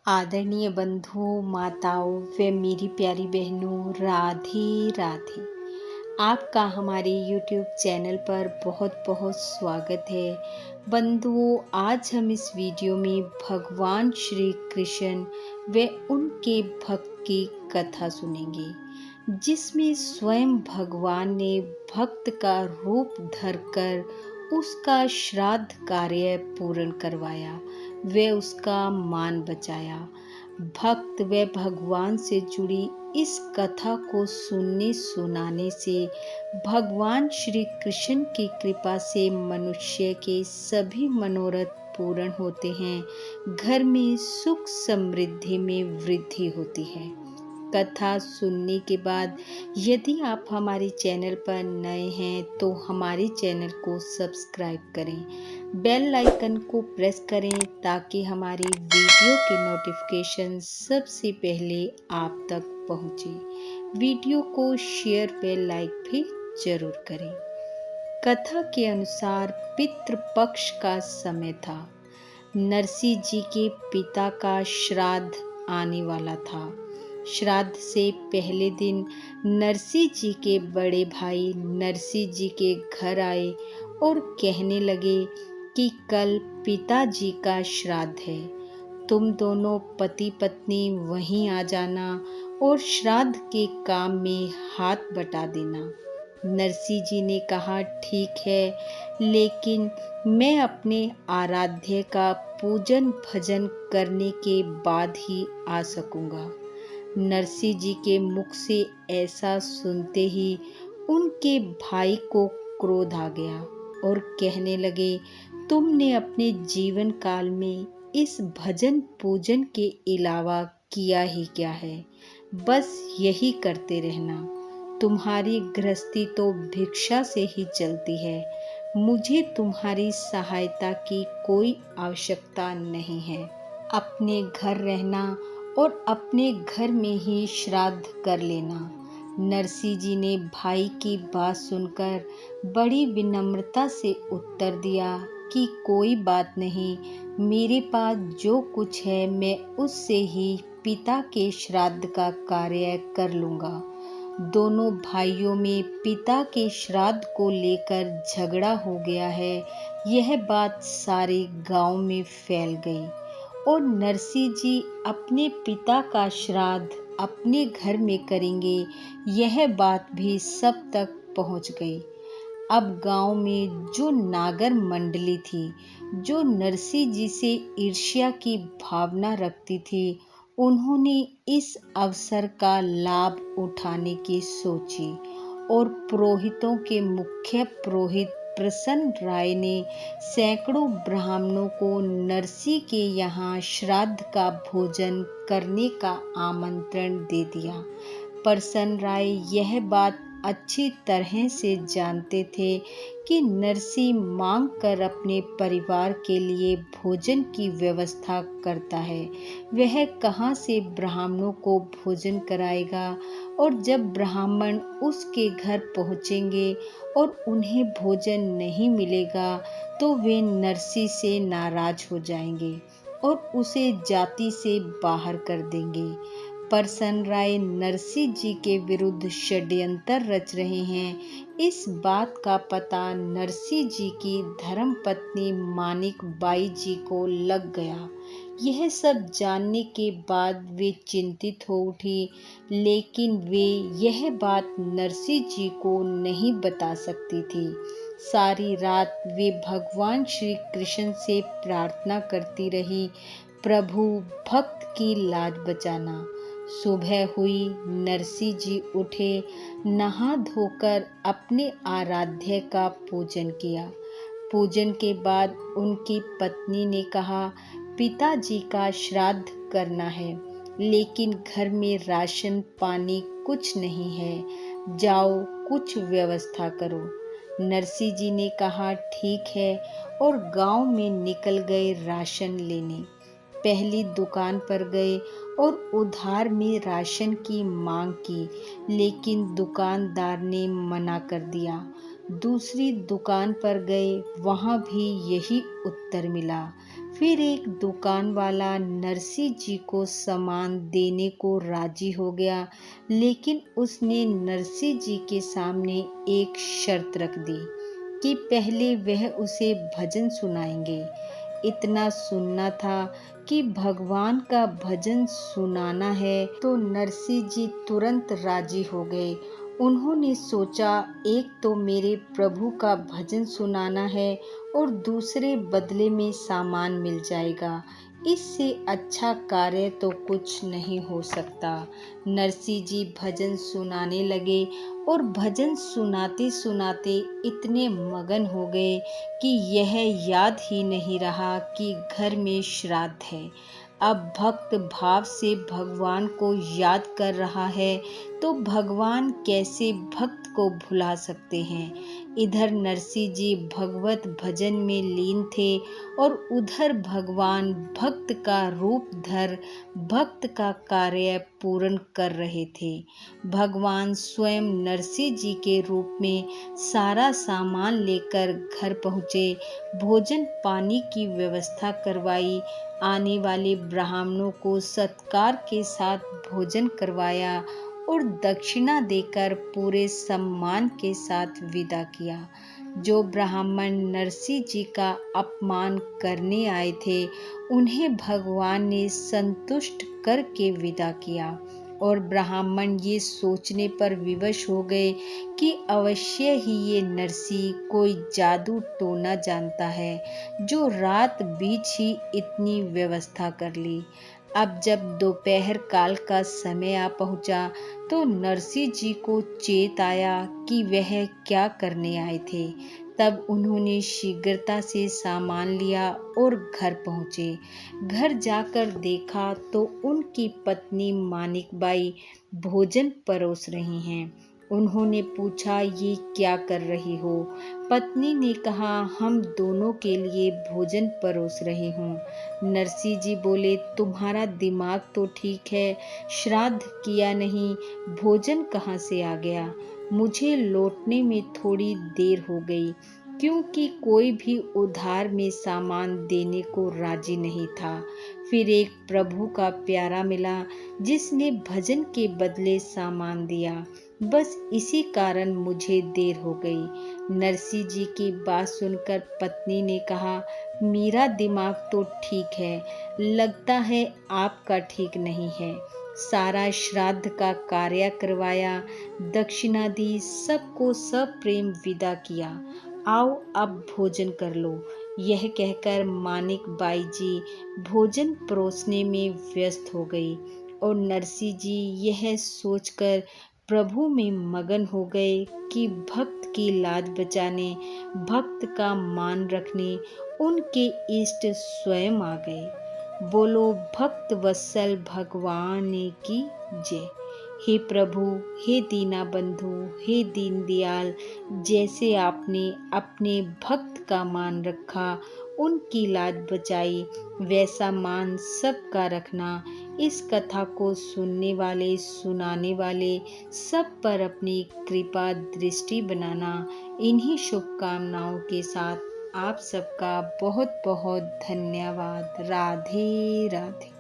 आदरणीय बंधु माताओं व मेरी प्यारी बहनों, राधे राधे। आपका हमारे YouTube चैनल पर बहुत बहुत स्वागत है। बंधुओं, आज हम इस वीडियो में भगवान श्री कृष्ण व उनके भक्त की कथा सुनेंगे, जिसमें स्वयं भगवान ने भक्त का रूप धरकर उसका श्राद्ध कार्य पूर्ण करवाया व उसका मान बचाया। भक्त व भगवान से जुड़ी इस कथा को सुनने सुनाने से भगवान श्री कृष्ण की कृपा से मनुष्य के सभी मनोरथ पूर्ण होते हैं, घर में सुख समृद्धि में वृद्धि होती है। कथा सुनने के बाद यदि आप हमारे चैनल पर नए हैं तो हमारे चैनल को सब्सक्राइब करें, बेल आइकन को प्रेस करें ताकि हमारी वीडियो की नोटिफिकेशन सबसे पहले आप तक पहुंचे। वीडियो को शेयर व लाइक भी जरूर करें। कथा के अनुसार पितृपक्ष का समय था। नरसिंह जी के पिता का श्राद्ध आने वाला था। श्राद्ध से पहले दिन नरसिंह जी के बड़े भाई नरसिंह जी के घर आए और कहने लगे कि कल पिताजी का श्राद्ध है, तुम दोनों पति पत्नी वहीं आ जाना और श्राद्ध के काम में हाथ बटा देना। नरसिंह जी ने कहा, ठीक है, लेकिन मैं अपने आराध्य का पूजन भजन करने के बाद ही आ सकूंगा। नरसिंह जी के मुख से ऐसा सुनते ही उनके भाई को क्रोध आ गया और कहने लगे, तुमने अपने जीवन काल में इस भजन पूजन के अलावा किया ही क्या है? बस यही करते रहना। तुम्हारी गृहस्थी तो भिक्षा से ही चलती है। मुझे तुम्हारी सहायता की कोई आवश्यकता नहीं है। अपने घर रहना और अपने घर में ही श्राद्ध कर लेना। नरसिंह जी ने भाई की बात सुनकर बड़ी विनम्रता से उत्तर दिया कि कोई बात नहीं, मेरे पास जो कुछ है मैं उससे ही पिता के श्राद्ध का कार्य कर लूँगा। दोनों भाइयों में पिता के श्राद्ध को लेकर झगड़ा हो गया है। यह बात सारे गांव में फैल गई और नरसिंह जी अपने पिता का श्राद्ध अपने घर में करेंगे, यह बात भी सब तक पहुंच गई। अब गांव में जो नागर मंडली थी, जो नरसिंह जी से ईर्ष्या की भावना रखती थी, उन्होंने इस अवसर का लाभ उठाने की सोची और पुरोहितों के मुख्य पुरोहित प्रसन्न राय ने सैकड़ों ब्राह्मणों को नरसिंह के यहाँ श्राद्ध का भोजन करने का आमंत्रण दे दिया। प्रसन्न राय यह बात अच्छी तरह से जानते थे कि नरसिंह मांग कर अपने परिवार के लिए भोजन की व्यवस्था करता है। वह कहाँ से ब्राह्मणों को भोजन कराएगा, और जब ब्राह्मण उसके घर पहुँचेंगे और उन्हें भोजन नहीं मिलेगा तो वे नरसिंह से नाराज हो जाएंगे और उसे जाति से बाहर कर देंगे। प्रसन्न राय नरसिंह जी के विरुद्ध षड्यंत्र रच रहे हैं। इस बात का पता नरसिंह जी की धर्मपत्नी मानिक बाई जी को लग गया। यह सब जानने के बाद वे चिंतित हो उठी, लेकिन वे यह बात नरसिंह जी को नहीं बता सकती थी। सारी रात वे भगवान श्री कृष्ण से प्रार्थना करती रही, प्रभु भक्त की लाज बचाना। सुबह हुई, नरसिंह जी उठे, नहा धोकर अपने आराध्य का पूजन किया। पूजन के बाद उनकी पत्नी ने कहा, पिताजी का श्राद्ध करना है, लेकिन घर में राशन पानी कुछ नहीं है, जाओ कुछ व्यवस्था करो। नरसिंह जी ने कहा, ठीक है, और गांव में निकल गए राशन लेने। पहली दुकान पर गए और उधार में राशन की मांग की, लेकिन दुकानदार ने मना कर दिया। दूसरी दुकान पर गए, वहां भी यही उत्तर मिला। फिर एक दुकान वाला नरसिंह जी को सामान देने को राजी हो गया, लेकिन उसने नरसिंह जी के सामने एक शर्त रख दी कि पहले वह उसे भजन सुनाएंगे। इतना सुनना था कि भगवान का भजन सुनाना है, तो नरसिंह जी तुरंत राजी हो गए। उन्होंने सोचा, एक तो मेरे प्रभु का भजन सुनाना है और दूसरे बदले में सामान मिल जाएगा। इससे अच्छा कार्य तो कुछ नहीं हो सकता। नरसिंह जी भजन सुनाने लगे और भजन सुनाते सुनाते इतने मगन हो गए कि यह याद ही नहीं रहा कि घर में श्राद्ध है। अब भक्त भाव से भगवान को याद कर रहा है, तो भगवान कैसे भक्त को भुला सकते हैं। इधर नरसिंह जी भगवत भजन में लीन थे और उधर भगवान भक्त का रूप धर भक्त का कार्य पूर्ण कर रहे थे। भगवान स्वयं नरसिंह जी के रूप में सारा सामान लेकर घर पहुँचे, भोजन पानी की व्यवस्था करवाई, आने वाले ब्राह्मणों को सत्कार के साथ भोजन करवाया और दक्षिणा देकर पूरे सम्मान के साथ विदा किया। जो ब्राह्मण नरसिंह जी का अपमान करने आए थे, उन्हें भगवान ने संतुष्ट करके विदा किया और ब्राह्मण ये सोचने पर विवश हो गए कि अवश्य ही ये नरसिंह कोई जादू टोना जानता है, जो रात बीच ही इतनी व्यवस्था कर ली। अब जब दोपहर काल का समय आ पहुंचा, तो नरसिंह जी को चेत आया कि वह क्या करने आए थे। तब उन्होंने शीघ्रता से सामान लिया और घर पहुँचे। घर जाकर देखा तो उनकी पत्नी मानिकबाई भोजन परोस रही हैं। उन्होंने पूछा, ये क्या कर रही हो? पत्नी ने कहा, हम दोनों के लिए भोजन परोस रही हूँ। नरसिंह जी बोले, तुम्हारा दिमाग तो ठीक है, श्राद्ध किया नहीं, भोजन कहाँ से आ गया? मुझे लौटने में थोड़ी देर हो गई, क्योंकि कोई भी उधार में सामान देने को राजी नहीं था। फिर एक प्रभु का प्यारा मिला, जिसने भजन के बदले सामान दिया। बस इसी कारण मुझे देर हो गई। नरसिंह जी की बात सुनकर पत्नी ने कहा, मेरा दिमाग तो ठीक है, लगता है आपका ठीक नहीं है। सारा श्राद्ध का कार्य करवाया, दक्षिणा दी, सबको सप्रेम विदा किया। आओ अब भोजन कर लो। यह कहकर मानिक बाई जी भोजन परोसने में व्यस्त हो गई और नरसिंह जी यह सोचकर प्रभु में मगन हो गए कि भक्त की लाज बचाने, भक्त का मान रखने उनके इष्ट स्वयं आ गए। बोलो भक्त वत्सल भगवान की जय। हे प्रभु, हे दीना बंधु, हे दीन दयाल, जैसे आपने अपने भक्त का मान रखा, उनकी लाज बचाई, वैसा मान सबका रखना। इस कथा को सुनने वाले, सुनाने वाले सब पर अपनी कृपा दृष्टि बनाना। इन्हीं शुभकामनाओं के साथ आप सबका बहुत बहुत धन्यवाद। राधे राधे।